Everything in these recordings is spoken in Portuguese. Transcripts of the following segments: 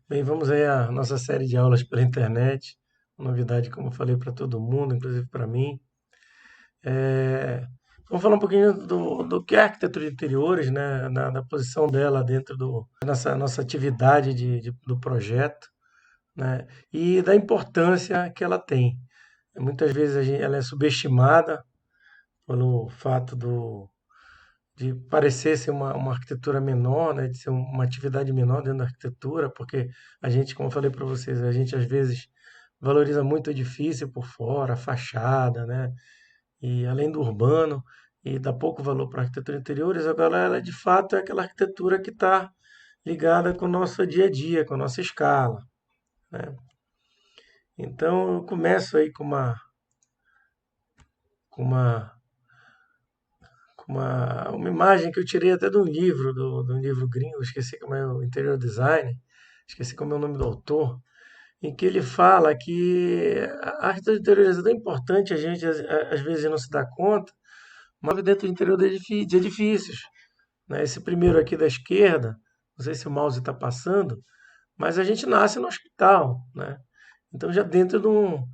Bem, vamos aí à nossa série de aulas pela internet. Uma novidade, como eu falei, para todo mundo, inclusive para mim. É, Vamos falar um pouquinho do que é a arquitetura de interiores, né? Da posição dela dentro da nossa atividade do projeto, né? E da importância que ela tem. Muitas vezes ela é subestimada pelo fato de parecer ser uma arquitetura menor, né, de ser uma atividade menor dentro da arquitetura, porque a gente, como eu falei para vocês, a gente às vezes valoriza muito o edifício por fora, a fachada, né, e além do urbano, e dá pouco valor para a arquitetura interiores, agora ela de fato é aquela arquitetura que está ligada com o nosso dia a dia, com a nossa escala, né. Então eu começo aí com uma imagem que eu tirei até de um livro, do livro gringo, esqueci como é o Interior Design, esqueci como é o nome do autor, em que ele fala que a arquitetura interior é tão importante, a gente às vezes não se dá conta, mas dentro do interior de edifícios, né? Esse primeiro aqui da esquerda, não sei se o mouse está passando, mas a gente nasce no hospital, né? Então já dentro de um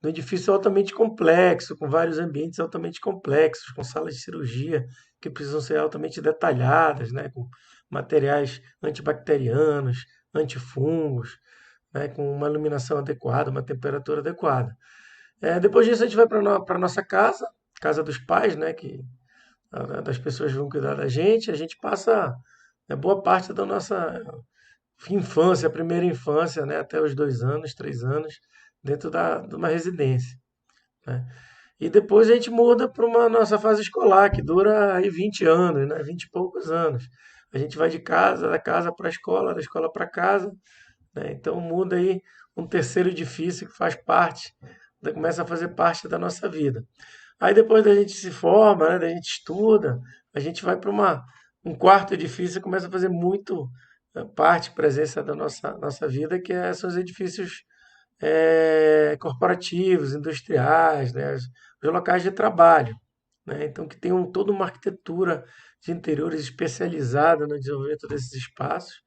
edifício altamente complexo, com vários ambientes altamente complexos, com salas de cirurgia que precisam ser altamente detalhadas, né? Com materiais antibacterianos, antifungos, né? Com uma iluminação adequada, uma temperatura adequada. Depois disso a gente vai para a nossa casa, casa dos pais, né? Das pessoas que vão cuidar da gente, a gente passa, né, boa parte da nossa infância, primeira infância, né, até os 2 anos, 3 anos, dentro de uma residência, né? E depois a gente muda para uma nossa fase escolar, que dura aí 20 anos, né, 20 e poucos anos. A gente vai de casa, da casa para a escola, da escola para casa, né? Então muda aí um terceiro edifício que faz parte, começa a fazer parte da nossa vida. Aí depois da gente se forma, né, da gente estuda, a gente vai para um quarto edifício e começa a fazer muito parte, presença da nossa vida, são os edifícios corporativos, industriais, né, os locais de trabalho, né, então que tem toda uma arquitetura de interiores especializada no desenvolvimento desses espaços,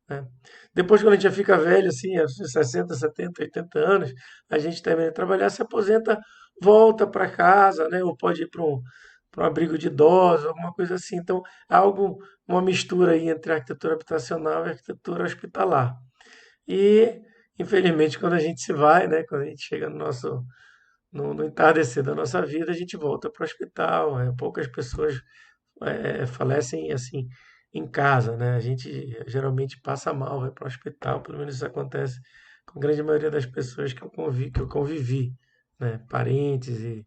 né. Depois, quando a gente já fica velho, assim, aos 60, 70, 80 anos, a gente termina de trabalhar, se aposenta, volta para casa, né? Ou pode ir para um abrigo de idosos, alguma coisa assim. Então, uma mistura aí entre a arquitetura habitacional e a arquitetura hospitalar. E, infelizmente, quando a gente se vai, né? Quando a gente chega no entardecer da nossa vida, a gente volta para o hospital. Poucas pessoas falecem assim em casa, né? A gente geralmente passa mal, vai para o hospital, pelo menos isso acontece com a grande maioria das pessoas que eu convivi, né? Parentes e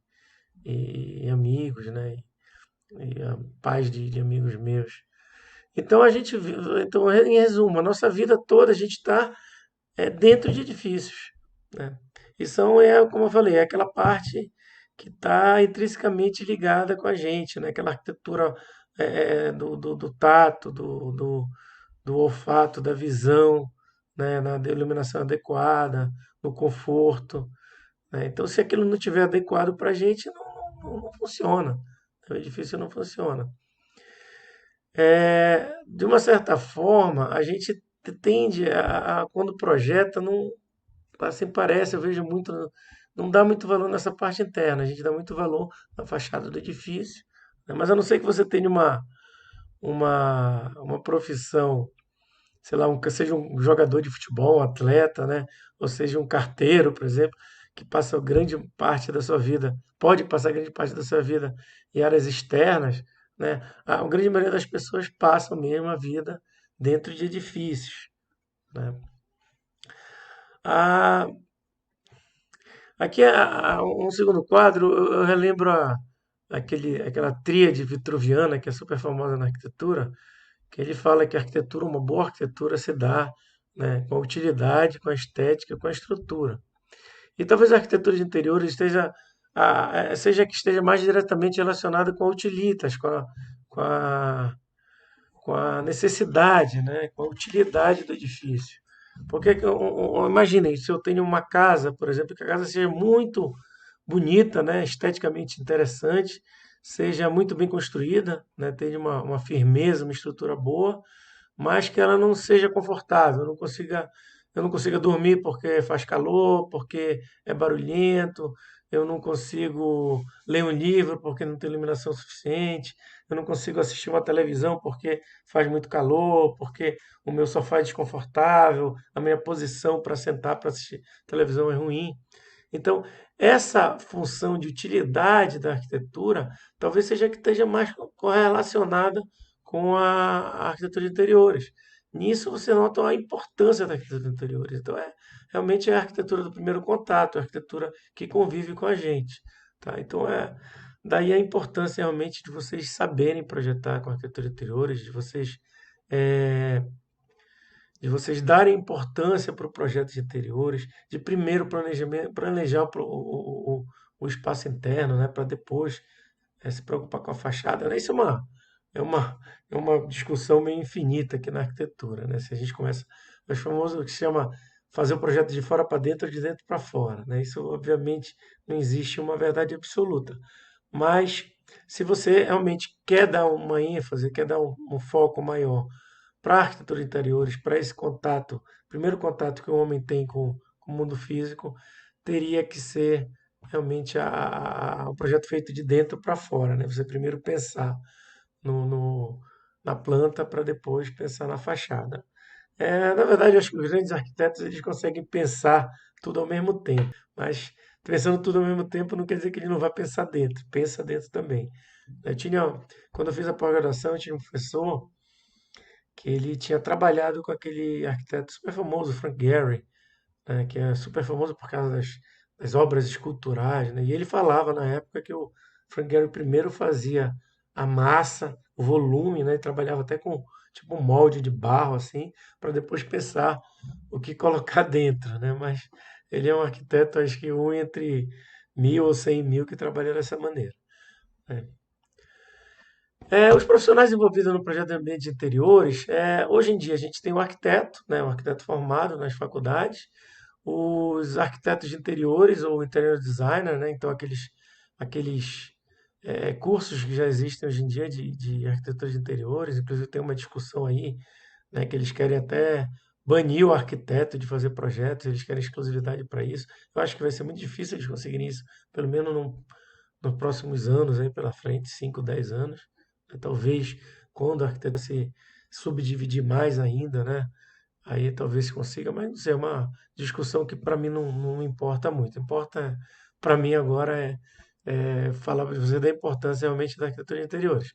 amigos, né? Pais de amigos meus. Então então em resumo, a nossa vida toda a gente está dentro de edifícios, né? E como eu falei, é aquela parte que está intrinsecamente ligada com a gente, né? Aquela arquitetura do tato, do olfato, da visão, né? Da iluminação adequada, no conforto, né? Então, se aquilo não tiver adequado para a gente, não funciona. O edifício não funciona. De uma certa forma, a gente tende quando projeta, não, assim parece, eu vejo muito, não dá muito valor nessa parte interna, a gente dá muito valor na fachada do edifício, né? Mas a não ser que você tenha uma profissão, sei lá, seja um jogador de futebol, um atleta, né? Ou seja, um carteiro, por exemplo, que passa grande parte da sua vida, pode passar grande parte da sua vida em áreas externas, né? A grande maioria das pessoas passam mesmo a vida dentro de edifícios, né? A, Aqui, um segundo quadro, eu relembro aquela tríade vitruviana que é super famosa na arquitetura, que ele fala que a arquitetura, uma boa arquitetura se dá, né, com a utilidade, com a estética, com a estrutura. E talvez a arquitetura de interiores seja que esteja mais diretamente relacionada com a utilitas, com a, com a necessidade, né, com a utilidade do edifício. Porque imaginem, se eu tenho uma casa, por exemplo, que a casa seja muito bonita, né, esteticamente interessante, seja muito bem construída, né, tenha uma firmeza, uma estrutura boa, mas que ela não seja confortável, não consiga eu não consiga dormir porque faz calor, porque é barulhento, eu não consigo ler um livro porque não tem iluminação suficiente, eu não consigo assistir uma televisão porque faz muito calor, porque o meu sofá é desconfortável, a minha posição para sentar para assistir televisão é ruim. Então, essa função de utilidade da arquitetura talvez seja a que esteja mais correlacionada com a arquitetura de interiores. Nisso você nota a importância da arquitetura de interiores. Então, realmente é a arquitetura do primeiro contato, a arquitetura que convive com a gente. Tá? Então, daí a importância realmente de vocês saberem projetar com arquitetura de interiores, eh, de vocês darem importância para o projeto de interiores, de primeiro planejar o espaço interno, né, para depois se preocupar com a fachada. Né? Isso é uma, é uma discussão meio infinita aqui na arquitetura. Né? Se a gente começa, é o famoso que se chama fazer o projeto de fora para dentro ou de dentro para fora. Né? Isso, obviamente, não existe uma verdade absoluta. Mas se você realmente quer dar uma ênfase, quer dar um foco maior para a arquitetura de interiores, para esse contato, primeiro contato que o homem tem com o mundo físico, teria que ser realmente o projeto feito de dentro para fora, né? Você primeiro pensar no, no- na planta para depois pensar na fachada. Na verdade, eu acho que os grandes arquitetos eles conseguem pensar tudo ao mesmo tempo, mas pensando tudo ao mesmo tempo não quer dizer que ele não vai pensar dentro, pensa dentro também. Quando eu fiz a pós-graduação, eu tinha um professor que ele tinha trabalhado com aquele arquiteto super famoso, Frank Gehry, né, que é super famoso por causa das obras esculturais, né? E ele falava na época que o Frank Gehry primeiro fazia a massa, o volume, né? E trabalhava até com tipo um molde de barro assim, para depois pensar o que colocar dentro, né? Mas ele é um arquiteto, acho que um entre 1.000 ou 100.000 que trabalha dessa maneira. Né? Os profissionais envolvidos no projeto de ambiente de interiores, hoje em dia a gente tem um arquiteto, né, um arquiteto formado nas faculdades, os arquitetos de interiores ou interior designer, né, então aqueles cursos que já existem hoje em dia de arquitetura de interiores, inclusive tem uma discussão aí, né, que eles querem até banir o arquiteto de fazer projetos, eles querem exclusividade para isso. Eu acho que vai ser muito difícil eles conseguirem isso, pelo menos nos próximos anos aí pela frente, 5, 10 anos. Né? Talvez quando a arquitetura se subdividir mais ainda, né? Aí talvez se consiga, mas não sei, é uma discussão que para mim não importa muito. Importa para mim agora falar para você da importância realmente da arquitetura de interiores.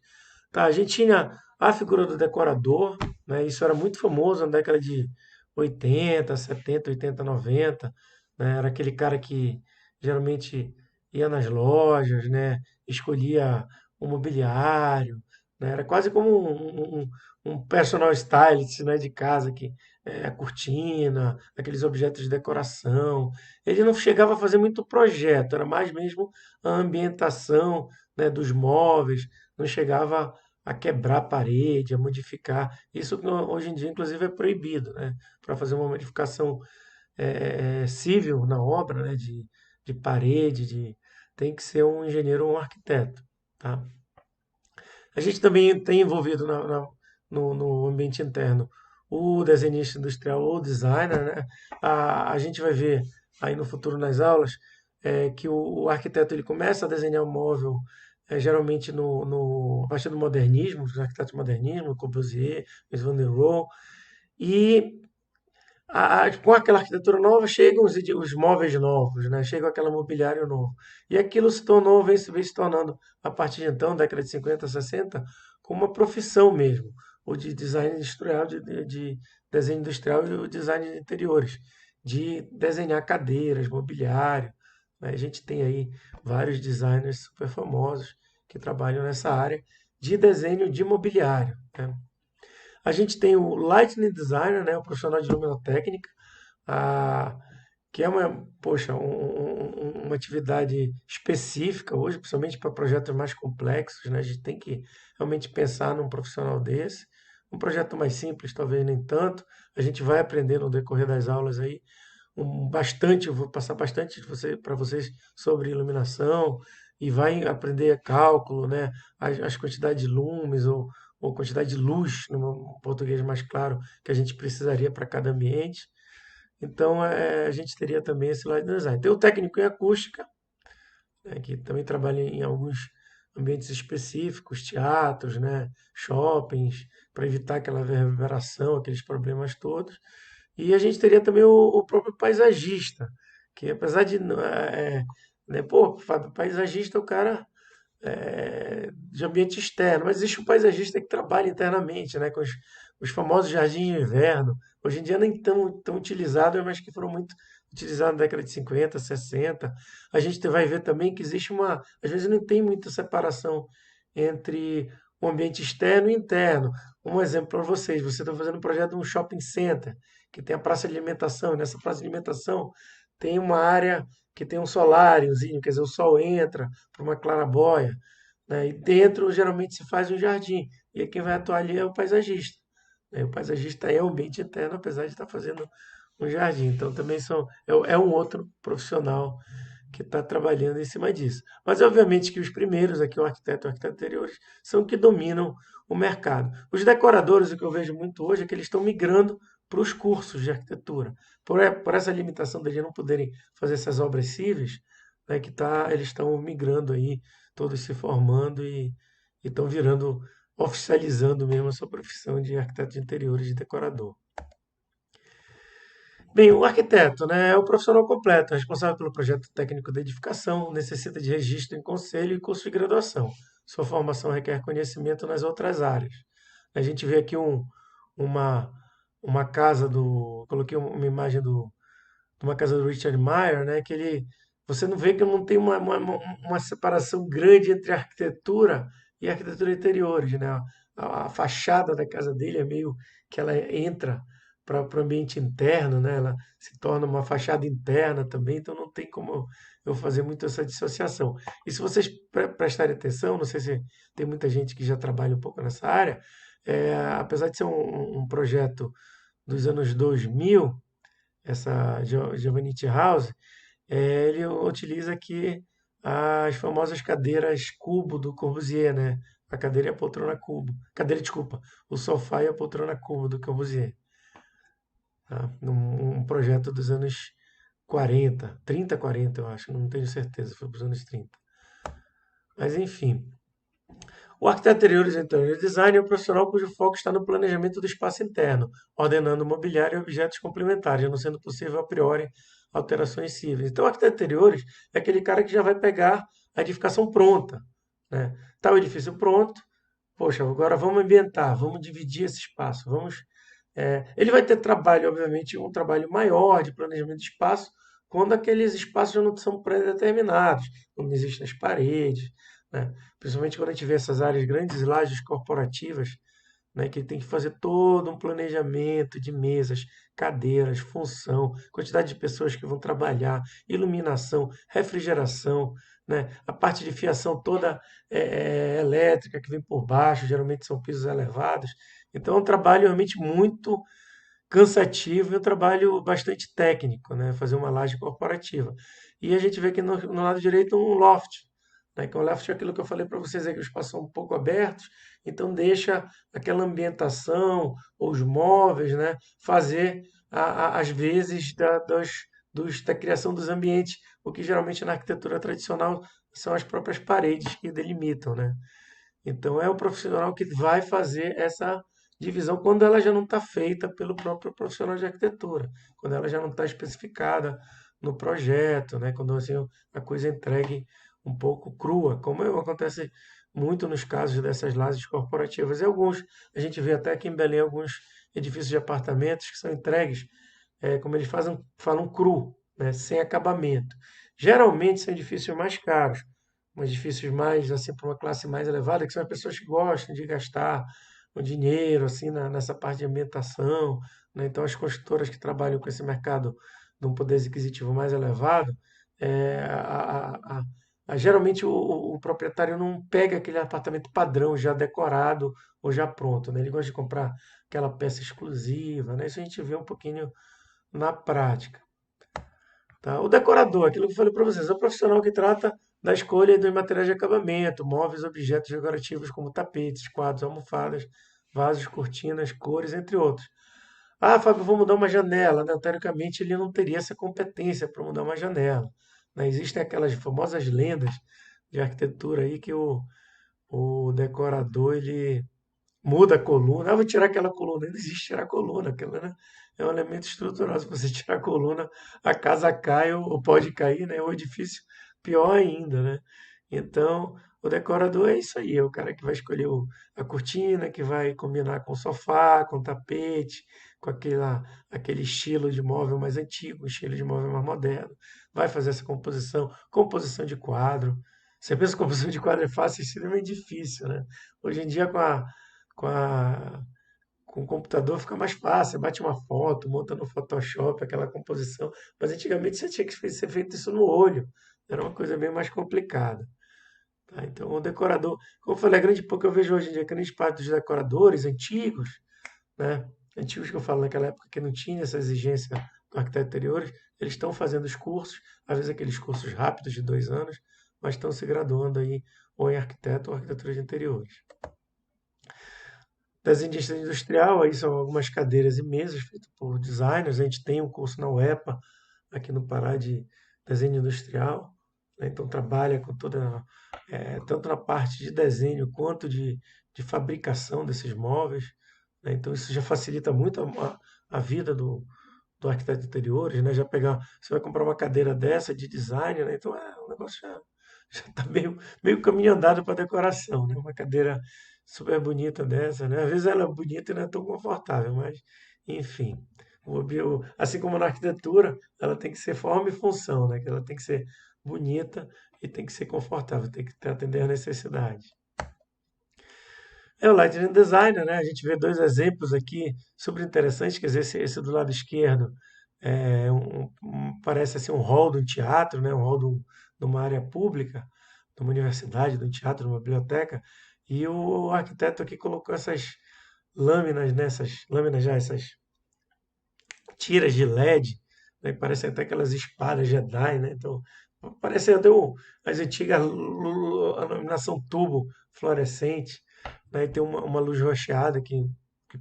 Tá, a gente tinha a figura do decorador, né? Isso era muito famoso na década de 80, 70, 80, 90, né? Era aquele cara que geralmente ia nas lojas, né? Escolhia o mobiliário, né? Era quase como um personal stylist, né? De casa que a cortina, aqueles objetos de decoração. Ele não chegava a fazer muito projeto, era mais mesmo a ambientação, né? Dos móveis, não chegava a quebrar a parede, a modificar. Isso hoje em dia, inclusive, é proibido, né? Para fazer uma modificação civil na obra, né? De parede, tem que ser um engenheiro ou um arquiteto, tá? A gente também tem envolvido no ambiente interno o desenhista industrial ou designer, né? A gente vai ver aí no futuro nas aulas que o arquiteto ele começa a desenhar um móvel geralmente a partir do modernismo, dos arquitetos modernismo, Corbusier, Mies van der Rohe, e com aquela arquitetura nova chegam os móveis novos, né? Chega aquele mobiliário novo. E aquilo vem se tornando, a partir de então, década de 50, 60, como uma profissão mesmo, o de design industrial, de desenho industrial e o design de interiores, de desenhar cadeiras, mobiliário. Né? A gente tem aí vários designers super famosos que trabalham nessa área de desenho de mobiliário. Né? A gente tem o Lighting Designer, né, o profissional de luminotécnica, ah, que é poxa, uma atividade específica hoje, principalmente para projetos mais complexos, né? A gente tem que realmente pensar num profissional desse. Um projeto mais simples, talvez nem tanto. A gente vai aprender no decorrer das aulas aí eu vou passar bastante para vocês sobre iluminação e vai aprender cálculo, né? As quantidades de lumes ou quantidade de luz, no português mais claro, que a gente precisaria para cada ambiente. Então, a gente teria também esse lado do design. Tem o técnico em acústica, né, que também trabalha em alguns ambientes específicos, teatros, né, shoppings, para evitar aquela reverberação, aqueles problemas todos. E a gente teria também o próprio paisagista, que apesar de, né, pô, Fábio, paisagista é o cara de ambiente externo, mas existe um paisagista que trabalha internamente, né, com os famosos jardins de inverno. Hoje em dia nem tão utilizados, mas que foram muito utilizados na década de 50, 60. A gente vai ver também que existe às vezes não tem muita separação entre o ambiente externo e interno. Um exemplo para vocês, você está fazendo um projeto de um shopping center, que tem a praça de alimentação, e nessa praça de alimentação tem uma área que tem um soláriozinho, quer dizer, o sol entra por uma claraboia, né? E dentro geralmente se faz um jardim. E aí quem vai atuar ali é o paisagista, né? O paisagista é o ambiente interno, apesar de estar fazendo um jardim. Então também é um outro profissional que está trabalhando em cima disso. Mas obviamente que os primeiros, aqui o arquiteto e o arquiteto anteriores, são que dominam o mercado. Os decoradores, o que eu vejo muito hoje é que eles estão migrando para os cursos de arquitetura. Por essa limitação de eles não poderem fazer essas obras cíveis, né, eles estão migrando aí, todos se formando e estão virando, oficializando mesmo a sua profissão de arquiteto de interiores, de decorador. Bem, o arquiteto, né, é o profissional completo, responsável pelo projeto técnico de edificação, necessita de registro em conselho e curso de graduação. Sua formação requer conhecimento nas outras áreas. A gente vê aqui uma, uma casa coloquei uma imagem de uma casa do Richard Meier, né, você não vê que não tem uma separação grande entre arquitetura e arquitetura interiores, né? A fachada da casa dele é meio que ela entra para o ambiente interno, né? Ela se torna uma fachada interna também, então não tem como eu fazer muito essa dissociação. E se vocês prestarem atenção, não sei se tem muita gente que já trabalha um pouco nessa área, apesar de ser um projeto dos anos 2000, essa Giovannitti House, ele utiliza aqui as famosas cadeiras cubo do Corbusier, né? A cadeira e a poltrona cubo. Cadeira, desculpa, o sofá e a poltrona cubo do Corbusier. Tá? Um projeto dos anos 40, 30, 40, eu acho, não tenho certeza, foi para os anos 30. Mas enfim. O arquiteto interiores e interior design é o profissional cujo foco está no planejamento do espaço interno, ordenando mobiliário e objetos complementares, não sendo possível a priori alterações cíveis. Então, o arquiteto interiores é aquele cara que já vai pegar a edificação pronta, né? Tá o edifício pronto, poxa, agora vamos ambientar, vamos dividir esse espaço, ele vai ter trabalho, obviamente, um trabalho maior de planejamento de espaço, quando aqueles espaços já não são pré-determinados, quando existem as paredes, né? Principalmente quando a gente vê essas áreas, grandes lajes corporativas, né, que tem que fazer todo um planejamento de mesas, cadeiras, função, quantidade de pessoas que vão trabalhar, iluminação, refrigeração, né, a parte de fiação toda elétrica que vem por baixo, geralmente são pisos elevados. Então é um trabalho realmente muito cansativo e um trabalho bastante técnico, né, fazer uma laje corporativa. E a gente vê aqui no lado direito um loft, né, que o loft é aquilo que eu falei para vocês, que os espaços são um pouco abertos, então deixa aquela ambientação, os móveis, né, fazer às vezes da criação dos ambientes, o que geralmente na arquitetura tradicional são as próprias paredes que delimitam, né? Então é o profissional que vai fazer essa divisão quando ela já não está feita pelo próprio profissional de arquitetura, quando ela já não está especificada no projeto, né? Quando assim, a coisa é entregue um pouco crua, como acontece muito nos casos dessas lajes corporativas. E alguns, a gente vê até aqui em Belém alguns edifícios de apartamentos que são entregues, como eles falam cru, né? Sem acabamento. Geralmente são edifícios mais caros, edifícios mais assim para uma classe mais elevada, que são as pessoas que gostam de gastar o dinheiro assim nessa parte de ambientação, né? Então as construtoras que trabalham com esse mercado de um poder aquisitivo mais elevado, é, geralmente o proprietário não pega aquele apartamento padrão já decorado ou já pronto, né? Ele gosta de comprar aquela peça exclusiva, né? Isso a gente vê um pouquinho na prática. Tá? O decorador, aquilo que eu falei para vocês, é o profissional que trata da escolha dos materiais de acabamento, móveis, objetos decorativos como tapetes, quadros, almofadas, vasos, cortinas, cores, entre outros. Ah, Fábio, vou mudar uma janela, né? Teoricamente, ele não teria essa competência para mudar uma janela, né? Existem aquelas famosas lendas de arquitetura aí que o decorador ele muda a coluna. Ah, vou tirar aquela coluna. Não existe tirar a coluna, aquela, né? É um elemento estrutural. Se você tirar a coluna, a casa cai ou pode cair, né? O edifício pior ainda, né? Então, o decorador é isso aí, é o cara que vai escolher a cortina, que vai combinar com o sofá, com o tapete, com aquele estilo de móvel mais antigo, estilo de móvel mais moderno. Vai fazer essa composição de quadro. Você pensa que composição de quadro é fácil, é extremamente difícil, né? Hoje em dia, com a, com o computador fica mais fácil, você bate uma foto, monta no Photoshop aquela composição, mas antigamente você tinha que ser feito isso no olho, era uma coisa bem mais complicada. Tá? Então, o decorador, como eu falei, a grande pouco eu vejo hoje em dia, grande parte dos decoradores antigos, né? Antigos que eu falo naquela época que não tinha essa exigência do arquiteto interiores, eles estão fazendo os cursos, às vezes aqueles cursos rápidos de 2 anos, mas estão se graduando aí ou em arquiteto ou arquitetura de interiores. Desenhista industrial, aí são algumas cadeiras e mesas feitas por designers. A gente tem um curso na UEPA, aqui no Pará, de desenho industrial, né? Então trabalha com tanto na parte de desenho quanto de fabricação desses móveis, né? Então isso já facilita muito a vida do arquiteto de interiores, né? Já pegar, você vai comprar uma cadeira dessa de design, né? Então o negócio já está meio caminho andado para decoração, né? Uma cadeira super bonita dessa, né? Às vezes ela é bonita e não é tão confortável, mas enfim. Assim como na arquitetura, ela tem que ser forma e função, né? Que ela tem que ser bonita e tem que ser confortável, tem que atender a necessidade. É o Lighting Designer, né? A gente vê dois exemplos aqui super interessantes, quer dizer, esse do lado esquerdo parece assim um hall de um teatro, né? Um hall de uma área pública, de uma universidade, de um teatro, de uma biblioteca, e o arquiteto aqui colocou essas lâminas, né? Essas lâminas já, essas tiras de LED, né? Parecem até aquelas espadas Jedi, né? Então, parece até as antigas a iluminação tubo fluorescente, né? E tem uma luz rocheada que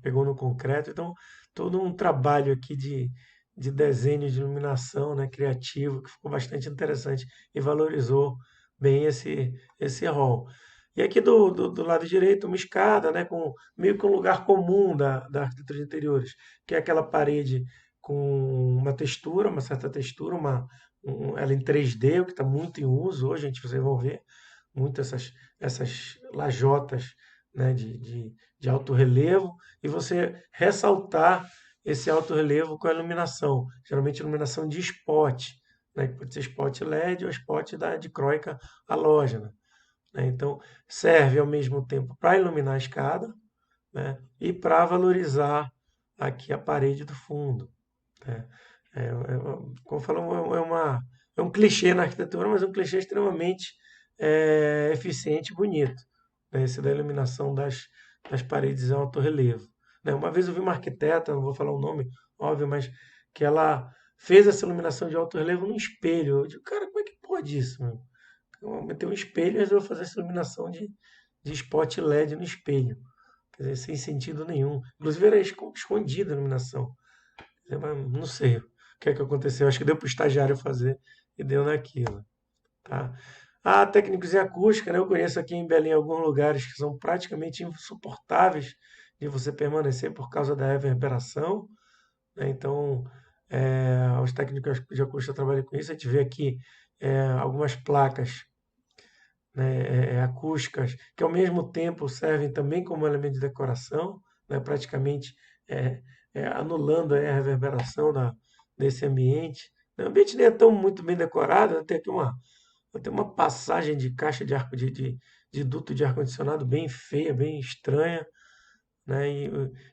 pegou no concreto. Então, todo um trabalho aqui de desenho de iluminação, né? Criativo, que ficou bastante interessante e valorizou bem esse hall. E aqui do lado direito, uma escada, né, com meio que um lugar comum da arquitetura de interiores, que é aquela parede com uma textura, uma certa textura, ela em 3D, o que está muito em uso hoje, a gente, vocês vão ver muito essas lajotas, né, de alto relevo, e você ressaltar esse alto relevo com a iluminação, geralmente iluminação de spot, né, que pode ser spot LED ou spot da dicróica halógena, né? Então, serve ao mesmo tempo para iluminar a escada, né, e para valorizar aqui a parede do fundo, né? Como falou, é um clichê na arquitetura, mas é um clichê extremamente eficiente e bonito, né? Esse da iluminação das paredes em alto relevo, né? Uma vez eu vi uma arquiteta, não vou falar o nome, óbvio, mas que ela fez essa iluminação de alto relevo num espelho. Eu digo, cara, como é que pode isso, meu? Eu meter um espelho e resolveu fazer essa iluminação de spot LED no espelho. Quer dizer, sem sentido nenhum. Inclusive era escondida a iluminação. Mas não sei o que é que aconteceu. Acho que deu para o estagiário fazer e deu naquilo. Tá? Ah, técnicos em acústica, né? Eu conheço aqui em Belém alguns lugares que são praticamente insuportáveis de você permanecer por causa da reverberação, né? Então, os técnicos de acústica trabalham com isso. A gente vê aqui algumas placas, né, acústicas, que ao mesmo tempo servem também como elemento de decoração, né, praticamente é, anulando aí a reverberação desse ambiente. O ambiente nem é tão muito bem decorado, né, tem uma passagem de caixa de duto de ar-condicionado bem feia, bem estranha, né,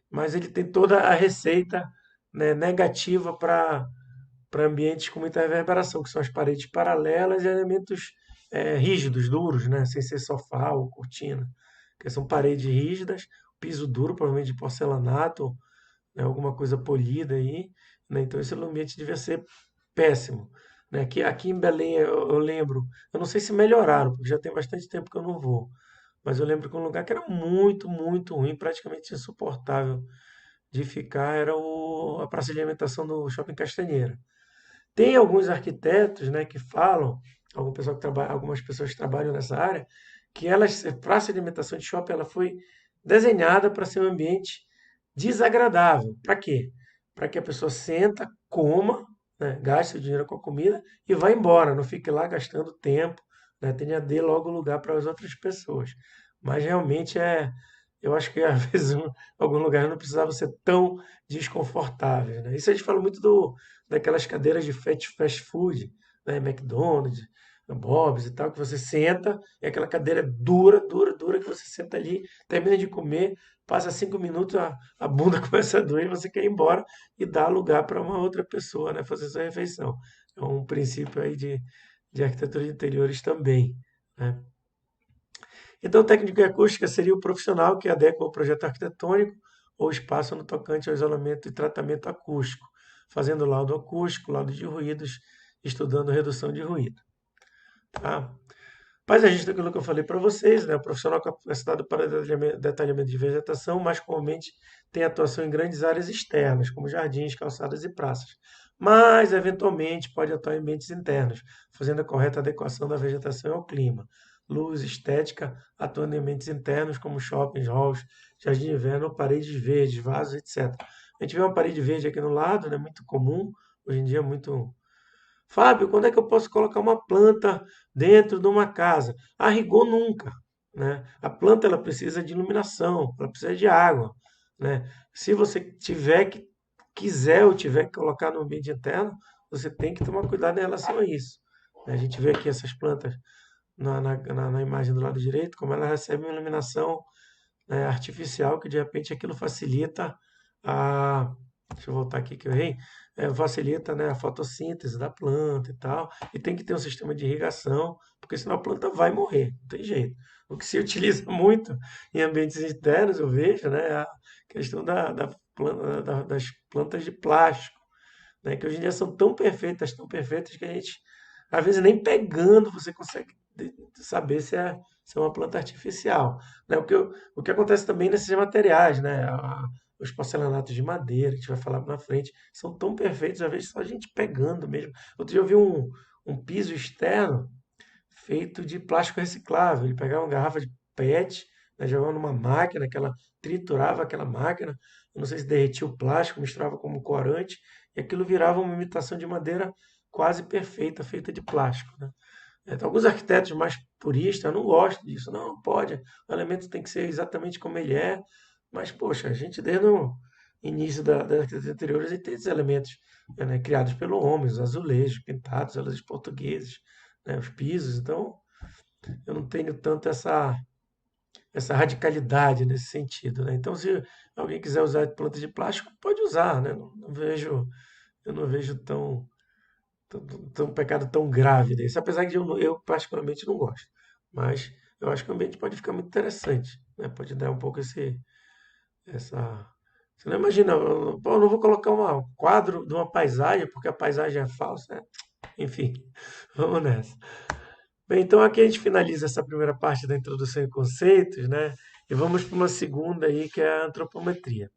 mas ele tem toda a receita, né, negativa para ambientes com muita reverberação, que são as paredes paralelas e elementos rígidos, duros, né? Sem ser sofá ou cortina, que são paredes rígidas, piso duro, provavelmente de porcelanato, né? Alguma coisa polida aí, né? Então esse ambiente devia ser péssimo. Né? Aqui em Belém eu lembro, eu não sei se melhoraram, porque já tem bastante tempo que eu não vou, mas eu lembro que um lugar que era muito, muito ruim, praticamente insuportável de ficar era a praça de alimentação do Shopping Castanheira. Tem alguns arquitetos, né, que falam, algumas pessoas que trabalham nessa área, que a praça de alimentação de shopping ela foi desenhada para ser um ambiente desagradável. Para quê? Para que a pessoa senta, coma, né, gaste o dinheiro com a comida e vá embora, não fique lá gastando tempo, né, tenha dê logo lugar para as outras pessoas. Mas realmente eu acho que às vezes alguns lugares não precisavam ser tão desconfortáveis, né? Isso a gente fala muito daquelas cadeiras de fast food, né? McDonald's, Bob's e tal, que você senta e aquela cadeira dura, dura, dura, que você senta ali, termina de comer, passa 5 minutos, a bunda começa a doer, você quer ir embora e dá lugar para uma outra pessoa, né? Fazer sua refeição. É um princípio aí de arquitetura de interiores também, né? Então, técnica acústica seria o profissional que adequa o projeto arquitetônico ou espaço no tocante ao isolamento e tratamento acústico, fazendo laudo acústico, laudo de ruídos, estudando redução de ruído. Tá? Paisagista, aquilo que eu falei para vocês, né? O profissional capacitado para detalhamento de vegetação, mas comumente tem atuação em grandes áreas externas, como jardins, calçadas e praças. Mas, eventualmente, pode atuar em ambientes internos, fazendo a correta adequação da vegetação ao clima. Luz, estética, atuando em ambientes internos, como shoppings, halls, jardim de inverno, paredes verdes, vasos, etc. A gente vê uma parede verde aqui no lado, né? Muito comum, hoje em dia é muito. Fábio, quando é que eu posso colocar uma planta dentro de uma casa? A rigor nunca, né? A planta ela precisa de iluminação, ela precisa de água, né? Se você quiser ou tiver que colocar no ambiente interno, você tem que tomar cuidado em relação a isso, né? A gente vê aqui essas plantas na imagem do lado direito, como elas recebem uma iluminação, né, artificial, que de repente aquilo facilita a. Deixa eu voltar aqui que eu errei. Facilita, né, a fotossíntese da planta e tal. E tem que ter um sistema de irrigação, porque senão a planta vai morrer, não tem jeito. O que se utiliza muito em ambientes internos, eu vejo, né, é a questão das plantas de plástico, né, que hoje em dia são tão perfeitas que a gente, às vezes, nem pegando você consegue saber se é uma planta artificial, né? O que acontece também nesses materiais, né? Os porcelanatos de madeira, que a gente vai falar na frente, são tão perfeitos, às vezes só a gente pegando mesmo. Outro dia eu vi um piso externo feito de plástico reciclável. Ele pegava uma garrafa de PET, né, jogava numa máquina, que ela triturava aquela máquina, eu não sei se derretia o plástico, misturava como corante, e aquilo virava uma imitação de madeira quase perfeita, feita de plástico, né? Então, alguns arquitetos mais puristas não gostam disso. Não, não pode. O elemento tem que ser exatamente como ele é. Mas, poxa, a gente desde o início da arquitetura interior, a gente tem esses elementos, né, criados pelo homem, os azulejos pintados, azulejos portugueses, né, os pisos. Então, eu não tenho tanto essa radicalidade nesse sentido, né? Então, se alguém quiser usar planta de plástico, pode usar, né? Eu não vejo um pecado tão grave desse, apesar de eu particularmente não gosto. Mas eu acho que o ambiente pode ficar muito interessante, né? Pode dar um pouco essa. Você não imagina, pô, eu não vou colocar um quadro de uma paisagem, porque a paisagem é falsa, né? Enfim, vamos nessa. Bem, então aqui a gente finaliza essa primeira parte da introdução e conceitos, né? E vamos para uma segunda aí, que é a antropometria.